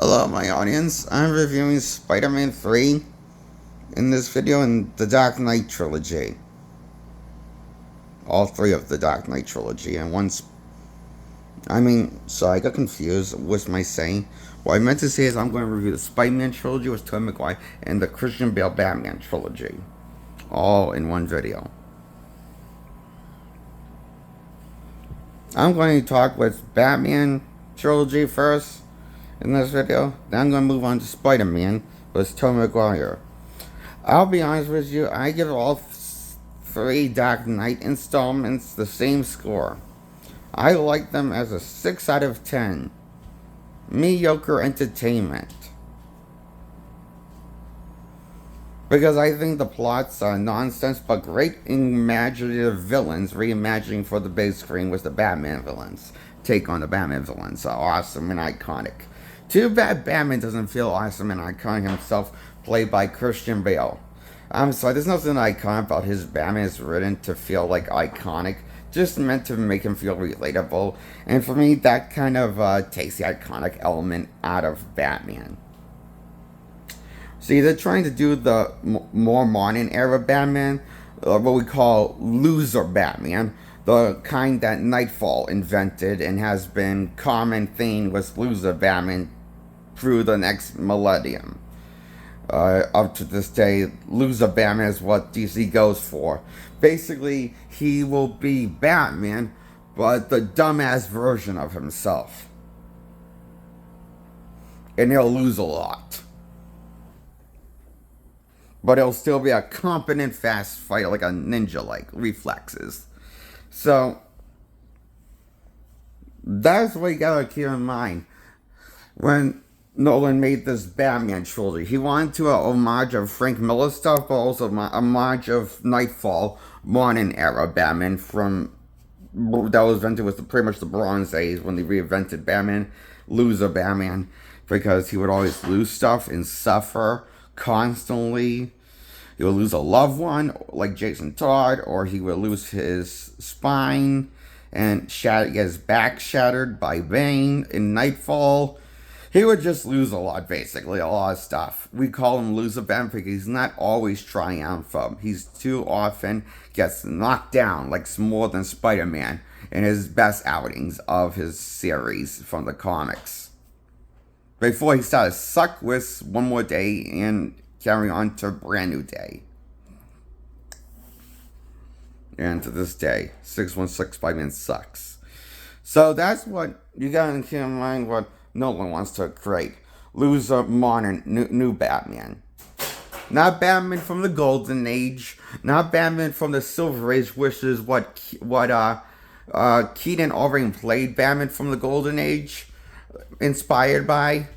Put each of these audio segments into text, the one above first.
Hello, my audience. I'm reviewing Spider-Man 3 in this video in the Dark Knight Trilogy. All three of the Dark Knight Trilogy. And once. So I got confused with my saying. What I meant to say is I'm going to review the Spider-Man Trilogy with Tobey Maguire and the Christian Bale Batman Trilogy. All in one video. I'm going to talk with Batman Trilogy first in this video. Then I'm going to move on to Spider-Man with Tobey Maguire. I'll be honest with you, I give all three Dark Knight installments the same score. I like them as a 6 out of 10. Mediocre entertainment. Because I think the plots are nonsense, but great imaginative villains reimagining for the big screen with the Batman villains. Take on the Batman villains are awesome and iconic. Too bad Batman doesn't feel awesome and iconic himself, played by Christian Bale. I'm sorry, there's nothing iconic about his Batman. It's written to feel like iconic, just meant to make him feel relatable. And for me, that kind of takes the iconic element out of Batman. See, they're trying to do the more modern era Batman, what we call loser Batman, the kind that Nightfall invented and has been common theme with loser Batman through the next millennium. Up to this day, loser Batman is what DC goes for. Basically, he will be Batman, but the dumbass version of himself. And he'll lose a lot. But he'll still be a competent, fast fighter, like a ninja, like reflexes. So, that's what you gotta keep in mind when Nolan made this Batman trilogy. He wanted to homage of Frank Miller stuff, but also homage of Nightfall, modern era Batman from that was invented with pretty much the Bronze Age when they reinvented Batman, loser Batman, because he would always lose stuff and suffer constantly. He would lose a loved one, like Jason Todd, or he would lose his spine and get his back shattered by Bane in Nightfall. He would just lose a lot, basically, a lot of stuff. We call him Loser Ben because he's not always triumphant. He's too often gets knocked down, like more than Spider-Man in his best outings of his series from the comics. Before he started suck with One More Day and carry on to a brand new day. And to this day, 616 Spider-Man sucks. So that's what you gotta keep in mind what Nolan wants to create. Loser, modern, new Batman. Not Batman from the Golden Age. Not Batman from the Silver Age, which is what Keaton already played Batman from the Golden Age, inspired by.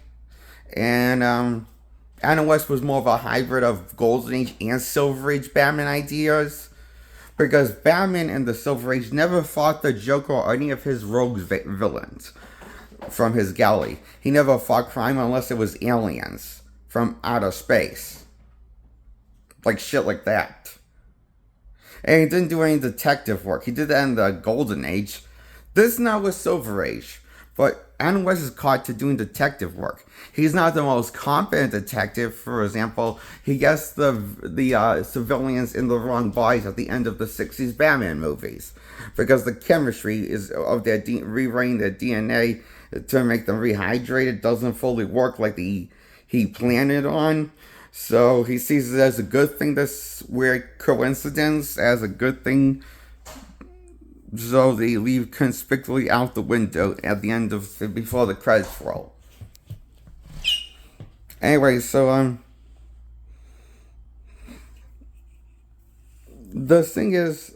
And Adam West was more of a hybrid of Golden Age and Silver Age Batman ideas. Because Batman in the Silver Age never fought the Joker or any of his rogue villains from his galley. He never fought crime unless it was aliens from outer space. Like shit like that. And he didn't do any detective work. He did that in the Golden Age. This now was Silver Age. But Adam West is caught to doing detective work. He's not the most competent detective. For example, he gets the civilians in the wrong bodies at the end of the 60s Batman movies. Because the chemistry is of their rewriting their DNA to make them rehydrated doesn't fully work like he planned it on. So he sees it as a good thing, this weird coincidence, as a good thing. So they leave conspicuously out the window at the end of before the credits roll. Anyway, so the thing is,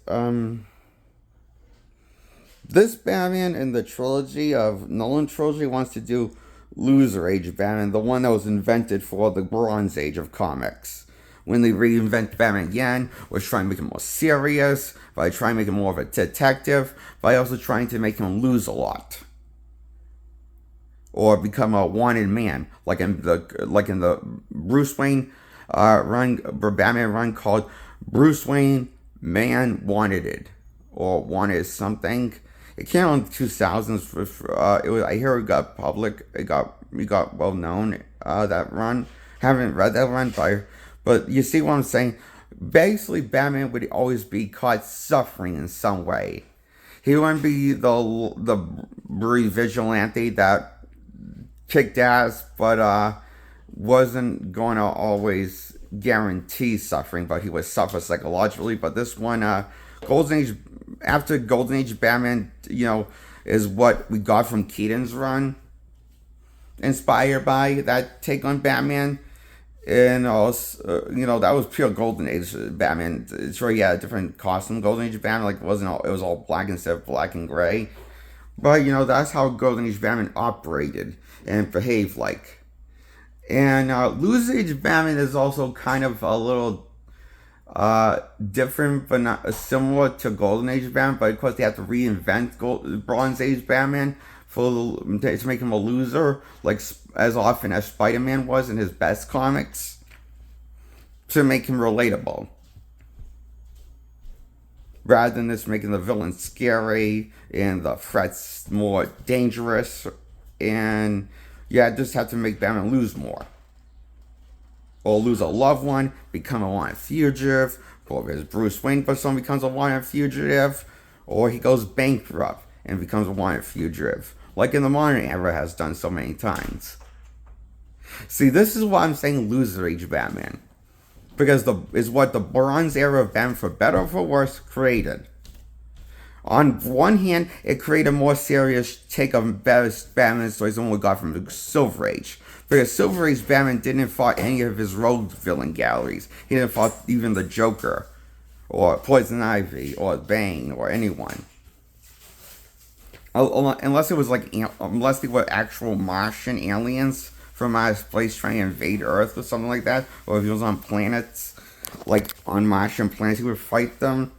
this Batman in the trilogy of Nolan trilogy wants to do Loser Age Batman, the one that was invented for the Bronze Age of comics. When they reinvent Batman again, was trying to make him more serious, by trying to make him more of a detective, by also trying to make him lose a lot. Or become a wanted man, like in the Bruce Wayne Batman run called Bruce Wayne Man Wanted, or Wanted something. It came out in the 2000s. I hear it got well known. That run, haven't read that run, but you see what I'm saying. Basically, Batman would always be caught suffering in some way. He wouldn't be the vigilante that kicked ass, but wasn't going to always guarantee suffering, but he would suffer psychologically. But this one, Golden Age, after Golden Age Batman, is what we got from Keaton's run, inspired by that take on Batman. And also, that was pure Golden Age Batman. Sure, he had a different costume. Golden Age Batman, like, it was all black instead of black and gray. But, that's how Golden Age Batman operated and behaved like. And Loose Age Batman is also kind of a little different, but not similar to Golden Age Batman. But of course, they have to reinvent Bronze Age Batman to make him a loser, like as often as Spider-Man was in his best comics, to make him relatable, rather than just making the villain scary and the threats more dangerous. And just have to make Batman lose more, or lose a loved one, become a wanted fugitive, or his Bruce Wayne person becomes a wanted fugitive, or he goes bankrupt and becomes a wanted fugitive, like in the modern era has done so many times. See, this is why I'm saying Loser Age Batman, because is what the Bronze Era of Batman, for better or for worse, created. On one hand, it created a more serious take of Batman stories than we got from the Silver Age. Because Silver Age Batman didn't fight any of his rogue villain galleries. He didn't fight even the Joker, or Poison Ivy, or Bane, or anyone. Unless they were actual Martian aliens from outer space trying to invade Earth or something like that, or if he was on planets, like on Martian planets, he would fight them.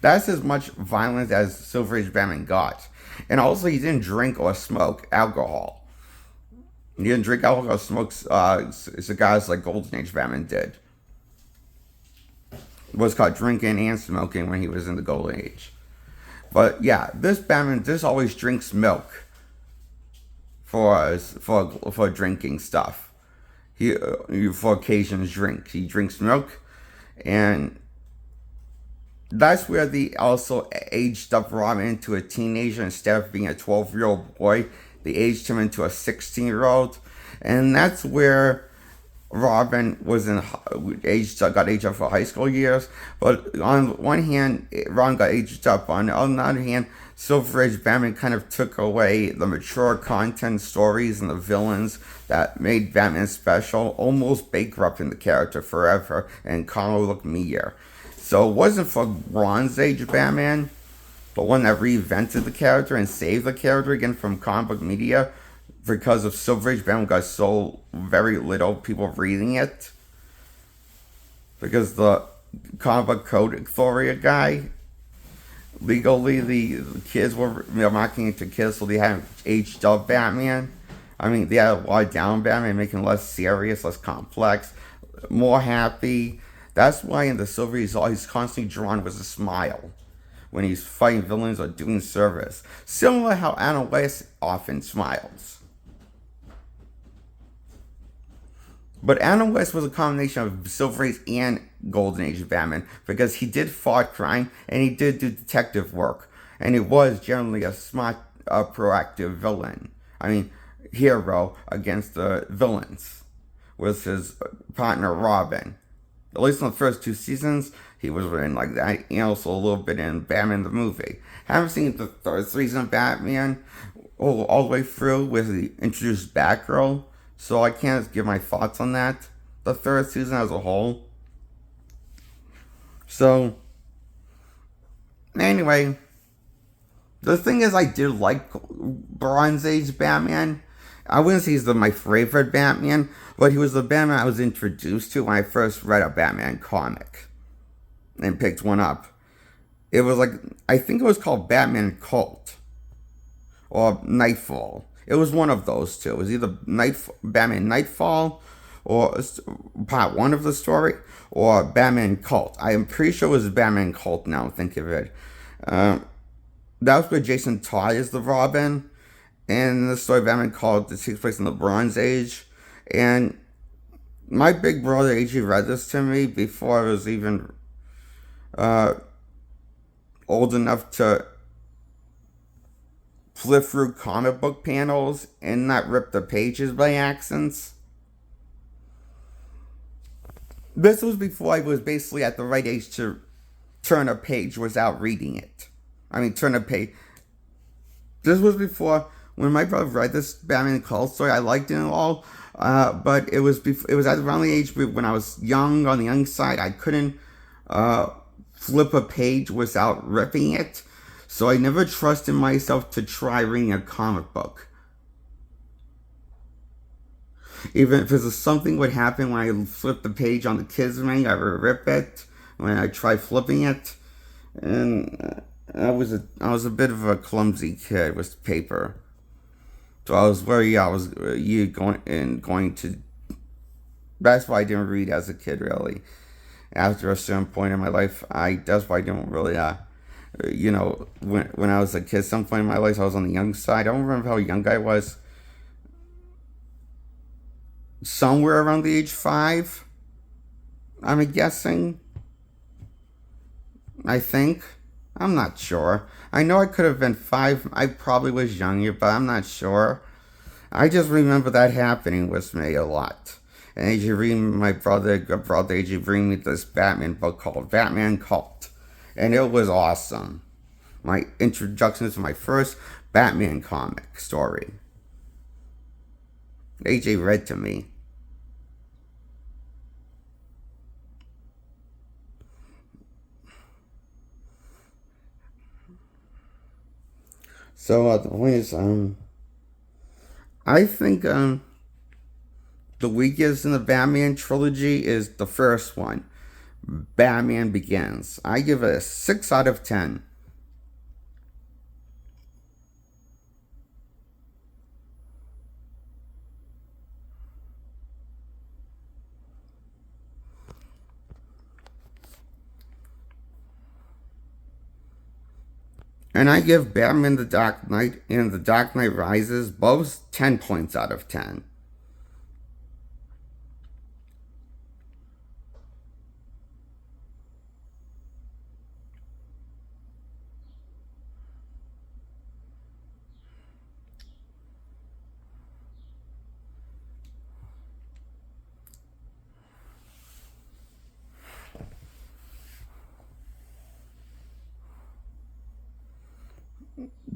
That's as much violence as Silver Age Batman got. And also, he didn't drink or smoke alcohol. He didn't drink alcohol or smoke cigars like Golden Age Batman did. It was caught drinking and smoking when he was in the Golden Age. But yeah, this Batman always drinks milk for drinking stuff. For occasions drinks. He drinks milk, and that's where they also aged up Robin into a teenager instead of being a 12-year-old boy. They aged him into a 16-year-old, and that's where Robin got aged up for high school years. But on one hand, Robin got aged up. On the other hand, Silver Age Batman kind of took away the mature content stories and the villains that made Batman special, almost bankrupting the character forever and comic book media. So it wasn't for Bronze Age Batman, the one that reinvented the character and saved the character again from comic book media, because of Silver Age Batman got so very little people reading it. Because the comic book code authority guy, legally the kids were marketing it to kids, so they had aged up Batman. I mean, they had a lot down Batman, making it less serious, less complex, more happy. That's why in the Silver Age, all he's constantly drawn was a smile when he's fighting villains or doing service. Similar how Adam West often smiles. But Adam West was a combination of Silver Age and Golden Age Batman, because he did fight crime and he did do detective work. And he was generally a smart, proactive villain. Hero against the villains. Was his partner Robin. At least in the first 2 seasons, he was in like that, and also a little bit in Batman the movie. Haven't seen the 3rd season of Batman all the way through with the introduced Batgirl, so I can't give my thoughts on that. The 3rd season as a whole. So, anyway, the thing is, I did like Bronze Age Batman. I wouldn't say he's my favorite Batman, but he was the Batman I was introduced to when I first read a Batman comic and picked one up. It was I think it was called Batman Cult or Nightfall. It was one of those two. It was either Batman Nightfall or part 1 of the story, or Batman Cult. I am pretty sure it was Batman Cult now, think of it. That was where Jason Todd is the Robin. And the story of Batman called that takes place in the Bronze Age. And my big brother actually read this to me before I was even uh, old enough to flip through comic book panels and not rip the pages by accident. This was before I was basically at the right age to turn a page without reading it. I mean, turn a page. This was before when my brother read this Batman Call story. I liked it all, but it was it was at around the age when I was young, on the young side. I couldn't flip a page without ripping it, so I never trusted myself to try reading a comic book. Even if something would happen when I flip the page on the kids' ring, I would rip it when I try flipping it, and I was a bit of a clumsy kid with paper. So I was worried I was going to. That's why I didn't read as a kid really. After a certain point in my life, that's why I didn't really when I was a kid, some point in my life I was on the young side. I don't remember how young I was. Somewhere around the age 5, I'm guessing. I think. I'm not sure. I know I could have been 5. I probably was younger, but I'm not sure. I just remember that happening with me a lot. And as you read, my brother, as you bring me this Batman book called Batman Cult. And it was awesome. My introduction to my first Batman comic story. AJ read to me. So the point is, I think the weakest in the Batman trilogy is the first one, Batman Begins. I give it a 6 out of 10. And I give Batman the Dark Knight and The Dark Knight Rises both 10 points out of 10.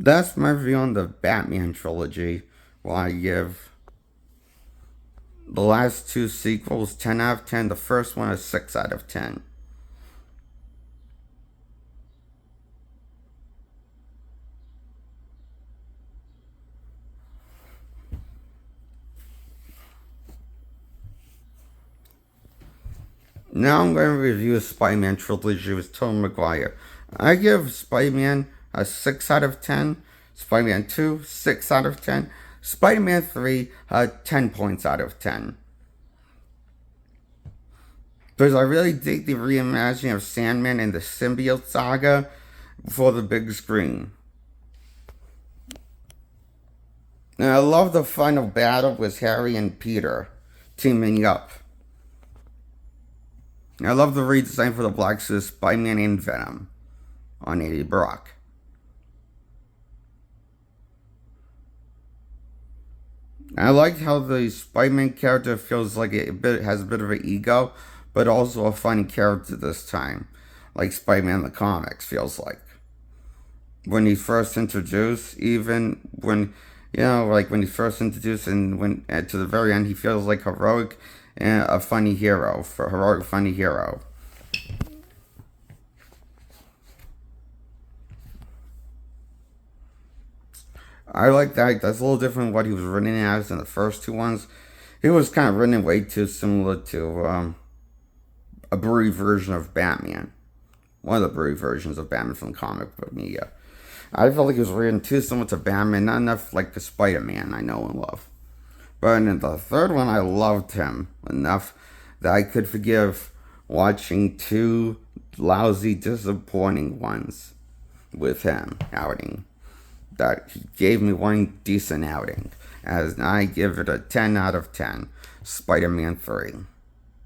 That's my review on the Batman trilogy. Well, I give the last 2 sequels 10 out of 10. The first one is 6 out of 10. Now I'm going to review the Spider-Man trilogy with Tobey Maguire. I give Spider-Man a 6 out of 10. Spider-Man 2, 6 out of 10. Spider-Man 3, 10 points out of 10. Because I really dig the reimagining of Sandman and the Symbiote saga for the big screen. And I love the final battle with Harry and Peter teaming up. I love the redesign for the Black Suit, Spider-Man and Venom on Eddie Brock. I like how the Spider-Man character feels like it has a bit of an ego, but also a funny character this time, like Spider-Man in the comics feels like. When he first introduced, even when like when he first introduced, and when to the very end, he feels like heroic and a funny hero, heroic funny hero. I like that. That's a little different than what he was written as in the first 2 ones. He was kind of written way too similar to a blurry version of Batman. One of the blurry versions of Batman from comic book media. I felt like he was written too similar to Batman, not enough like the Spider-Man I know and love. But in the third one, I loved him enough that I could forgive watching 2 lousy, disappointing ones. with him outing. That he gave me one decent outing, as I give it a 10 out of 10. Spider-Man 3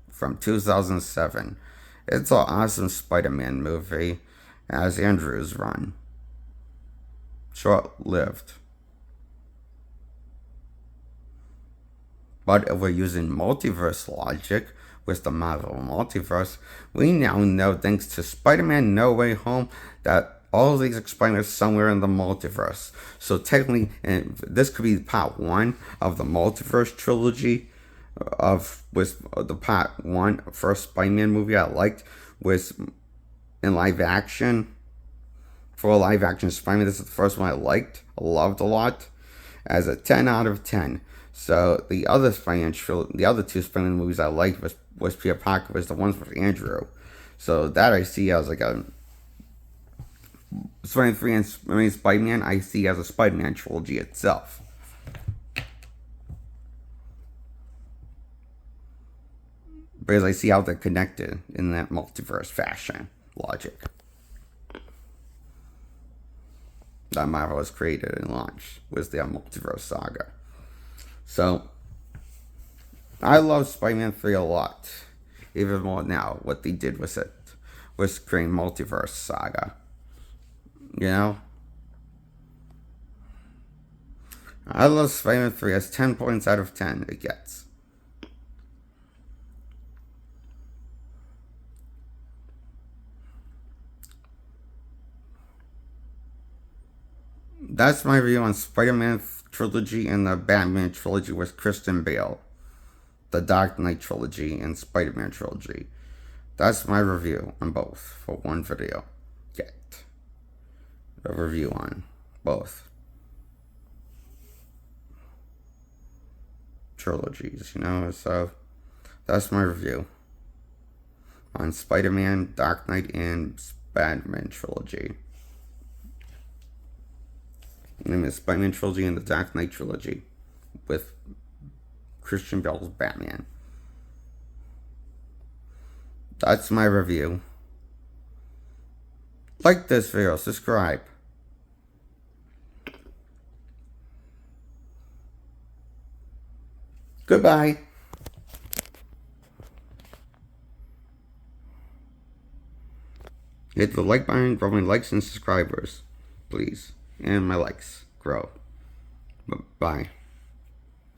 from 2007. It's an awesome Spider-Man movie, as Andrew's run. Short-lived. But if we're using multiverse logic with the Marvel multiverse, we now know, thanks to Spider-Man No Way Home, that all of these explain it somewhere in the multiverse. So technically, this could be part one of the multiverse trilogy. Was the part one first Spider-Man movie I liked was in live action. For a live action Spider-Man, this is the first one I liked, loved a lot, as a 10 out of 10. So the other the other two Spider-Man movies I liked was Peter Parker, was the ones with Andrew. So that I see as like a Spider-Man 3 and Spider-Man I see as a Spider-Man trilogy itself. Because I see how they're connected in that multiverse fashion logic that Marvel has created and launched was their multiverse saga. So I love Spider-Man 3 a lot. Even more now, what they did with it was create multiverse saga. You know? I love Spider-Man 3 as 10 points out of 10 it gets. That's my review on Spider-Man trilogy and the Batman trilogy with Christian Bale. The Dark Knight trilogy and Spider-Man trilogy. That's my review on both for one video. Get a review on both trilogies, you know? So that's my review on Spider-Man, Dark Knight, and Batman trilogy. The name is Spider-Man trilogy and the Dark Knight trilogy with Christian Bale's Batman. That's my review. Like this video, subscribe. Goodbye. Hit the like button, grow my likes and subscribers, please. And my likes grow. Bye.